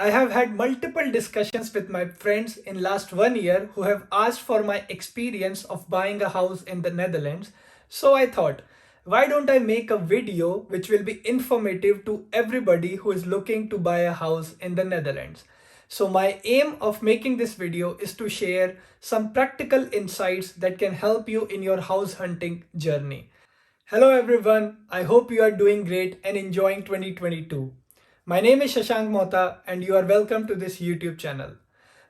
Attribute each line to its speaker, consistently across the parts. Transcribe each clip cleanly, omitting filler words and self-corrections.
Speaker 1: I have had multiple discussions with my friends in last 1 year who have asked for my experience of buying a house in the Netherlands. So I thought, why don't I make a video which will be informative to everybody who is looking to buy a house in the Netherlands. So my aim of making this video is to share some practical insights that can help you in your house hunting journey. Hello everyone, I hope you are doing great and enjoying 2022. My name is Shashank Mohta and you are welcome to this YouTube channel.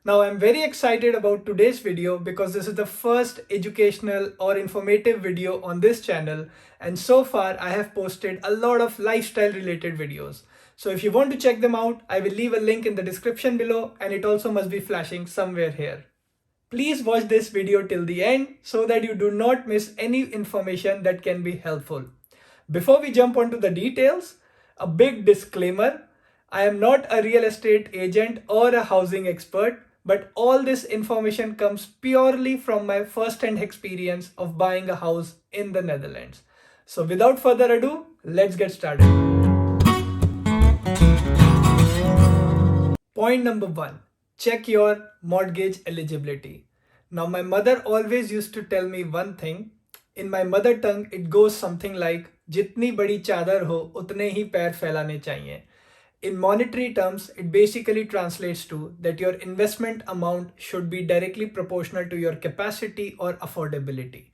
Speaker 1: Now I'm very excited about today's video because this is the first educational or informative video on this channel, and so far I have posted a lot of lifestyle related videos. So if you want to check them out, I will leave a link in the description below and it also must be flashing somewhere here. Please watch this video till the end so that you do not miss any information that can be helpful. Before we jump onto the details, a big disclaimer. I am not a real estate agent or a housing expert, but all this information comes purely from my first-hand experience of buying a house in the Netherlands. So without further ado, let's get started. Point number one, check your mortgage eligibility. Now, my mother always used to tell me one thing. In my mother tongue, it goes something like, जितनी बड़ी चादर हो उतने ही पैर फैलाने चाहिए. In monetary terms, it basically translates to that your investment amount should be directly proportional to your capacity or affordability.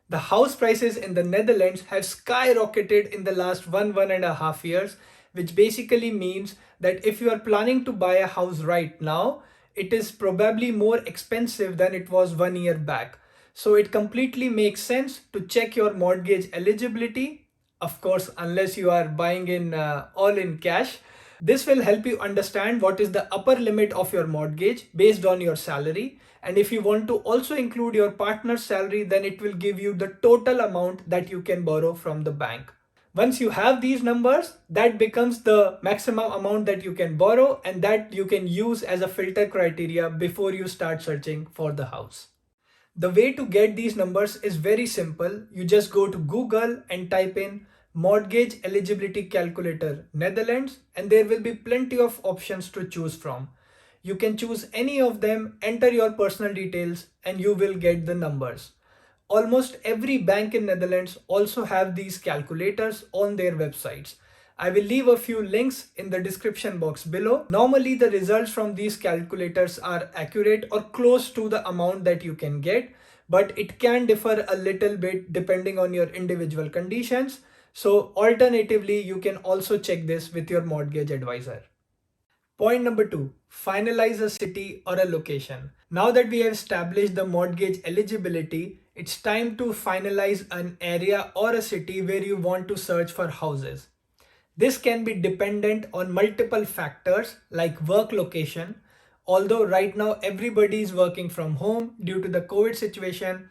Speaker 1: The house prices in the Netherlands have skyrocketed in the last 1.5 years, which basically means that if you are planning to buy a house right now, it is probably more expensive than it was 1 year back. So it completely makes sense to check your mortgage eligibility, of course, unless you are buying in all in cash. This will help you understand what is the upper limit of your mortgage based on your salary. And if you want to also include your partner's salary, then it will give you the total amount that you can borrow from the bank. Once you have these numbers, that becomes the maximum amount that you can borrow and that you can use as a filter criteria before you start searching for the house. The way to get these numbers is very simple. You just go to Google and type in mortgage eligibility calculator Netherlands and there will be plenty of options to choose from. You can choose any of them, enter your personal details and you will get the numbers. Almost every bank in Netherlands also have these calculators on their websites. I will leave a few links in the description box below. Normally the results from these calculators are accurate or close to the amount that you can get, but it can differ a little bit depending on your individual conditions. So alternatively, you can also check this with your mortgage advisor. Point number two, finalize a city or a location. Now that we have established the mortgage eligibility, it's time to finalize an area or a city where you want to search for houses. This can be dependent on multiple factors like work location. Although right now everybody is working from home due to the COVID situation,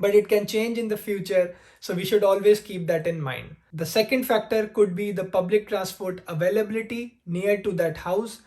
Speaker 1: but it can change in the future, so we should always keep that in mind. The second factor could be the public transport availability near to that house.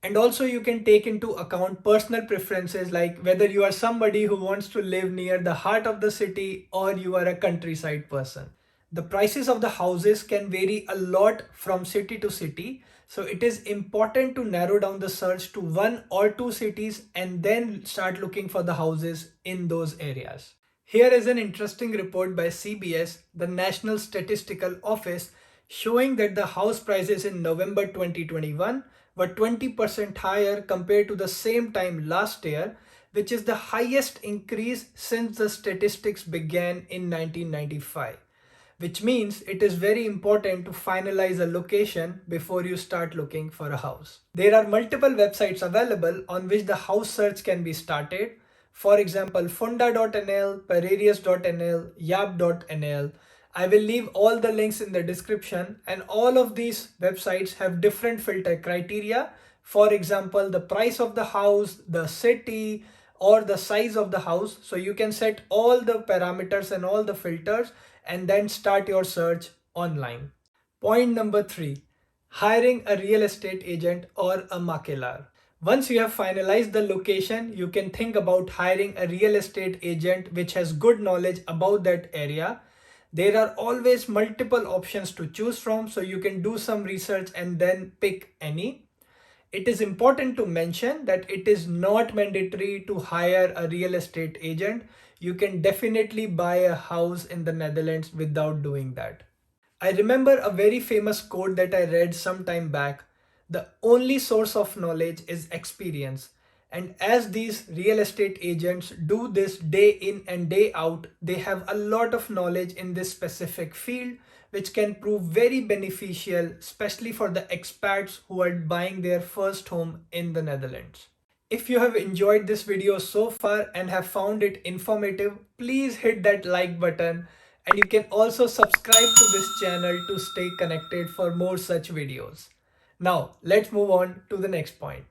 Speaker 1: And also you can take into account personal preferences like whether you are somebody who wants to live near the heart of the city or you are a countryside person. The prices of the houses can vary a lot from city to city. So it is important to narrow down the search to one or two cities and then start looking for the houses in those areas. Here is an interesting report by CBS, the National Statistical Office, showing that the house prices in November 2021 were 20% higher compared to the same time last year, which is the highest increase since the statistics began in 1995. Which means it is very important to finalize a location before you start looking for a house. There are multiple websites available on which the house search can be started. For example, funda.nl, pararius.nl, yap.nl. I will leave all the links in the description, and all of these websites have different filter criteria. For example, the price of the house, the city, or the size of the house. So you can set all the parameters and all the filters and then start your search online. Point number three, hiring a real estate agent or a makelar. Once you have finalized the location, you can think about hiring a real estate agent which has good knowledge about that area. There are always multiple options to choose from, so you can do some research and then pick any. It is important to mention that it is not mandatory to hire a real estate agent. You can definitely buy a house in the Netherlands without doing that. I remember a very famous quote that I read some time back. The only source of knowledge is experience. And as these real estate agents do this day in and day out, they have a lot of knowledge in this specific field, which can prove very beneficial, especially for the expats who are buying their first home in the Netherlands. If you have enjoyed this video so far and have found it informative, please hit that like button, and you can also subscribe to this channel to stay connected for more such videos. Now, let's move on to the next point.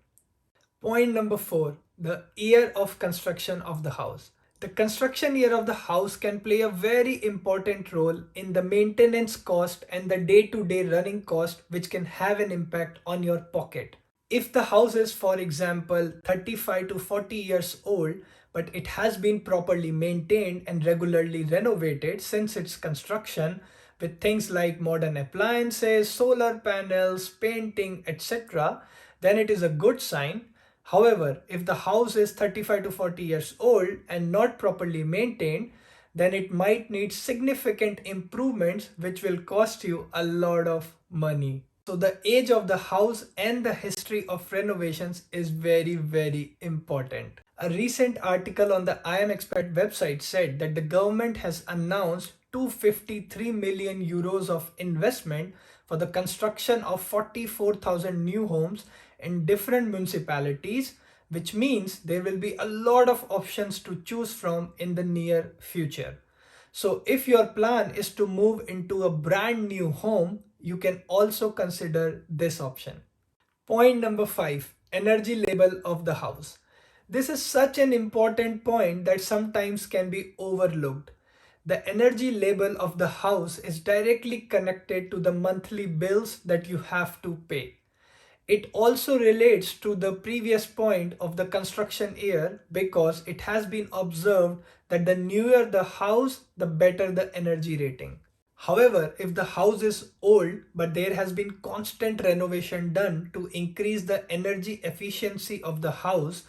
Speaker 1: Point number 4, the year of construction of the house. The construction year of the house can play a very important role in the maintenance cost and the day-to-day running cost, which can have an impact on your pocket. If the house is, for example, 35 to 40 years old, but it has been properly maintained and regularly renovated since its construction with things like modern appliances, solar panels, painting, etc., then it is a good sign. However, if the house is 35 to 40 years old and not properly maintained, then it might need significant improvements which will cost you a lot of money. So the age of the house and the history of renovations is very, very important. A recent article on the I Am Expert website said that the government has announced 253 million euros of investment for the construction of 44,000 new homes in different municipalities, which means there will be a lot of options to choose from in the near future. So if your plan is to move into a brand new home, you can also consider this option. Point number 5, energy label of the house. This is such an important point that sometimes can be overlooked. The energy label of the house is directly connected to the monthly bills that you have to pay. It also relates to the previous point of the construction year because it has been observed that the newer the house, the better the energy rating. However, if the house is old but there has been constant renovation done to increase the energy efficiency of the house,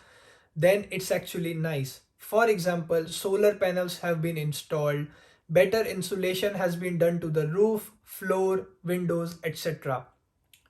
Speaker 1: then it's actually nice. For example, solar panels have been installed, better insulation has been done to the roof, floor, windows, etc.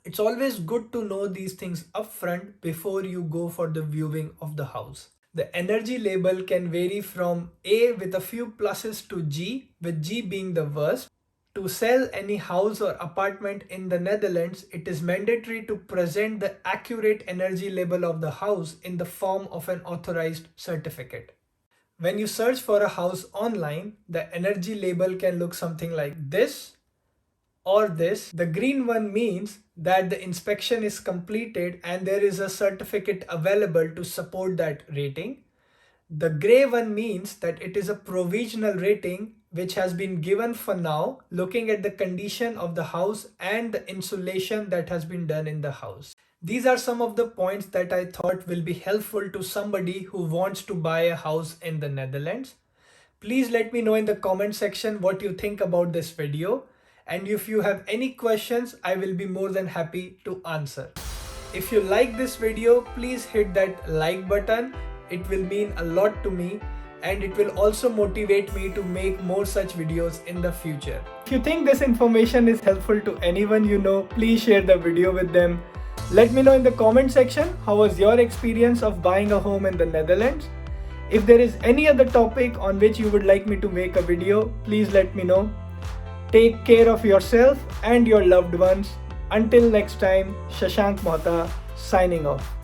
Speaker 1: It's always good to know these things upfront before you go for the viewing of the house. The energy label can vary from A with a few pluses to G, with G being the worst. To sell any house or apartment in the Netherlands, it is mandatory to present the accurate energy label of the house in the form of an authorized certificate. When you search for a house online, the energy label can look something like this or this. The green one means that the inspection is completed and there is a certificate available to support that rating. The gray one means that it is a provisional rating which has been given for now, looking at the condition of the house and the insulation that has been done in the house. These are some of the points that I thought will be helpful to somebody who wants to buy a house in the Netherlands. Please let me know in the comment section what you think about this video. And if you have any questions, I will be more than happy to answer. If you like this video, please hit that like button. It will mean a lot to me and it will also motivate me to make more such videos in the future. If you think this information is helpful to anyone you know, please share the video with them. Let me know in the comment section how was your experience of buying a home in the Netherlands. If there is any other topic on which you would like me to make a video, please let me know. Take care of yourself and your loved ones. Until next time, Shashank Mohta signing off.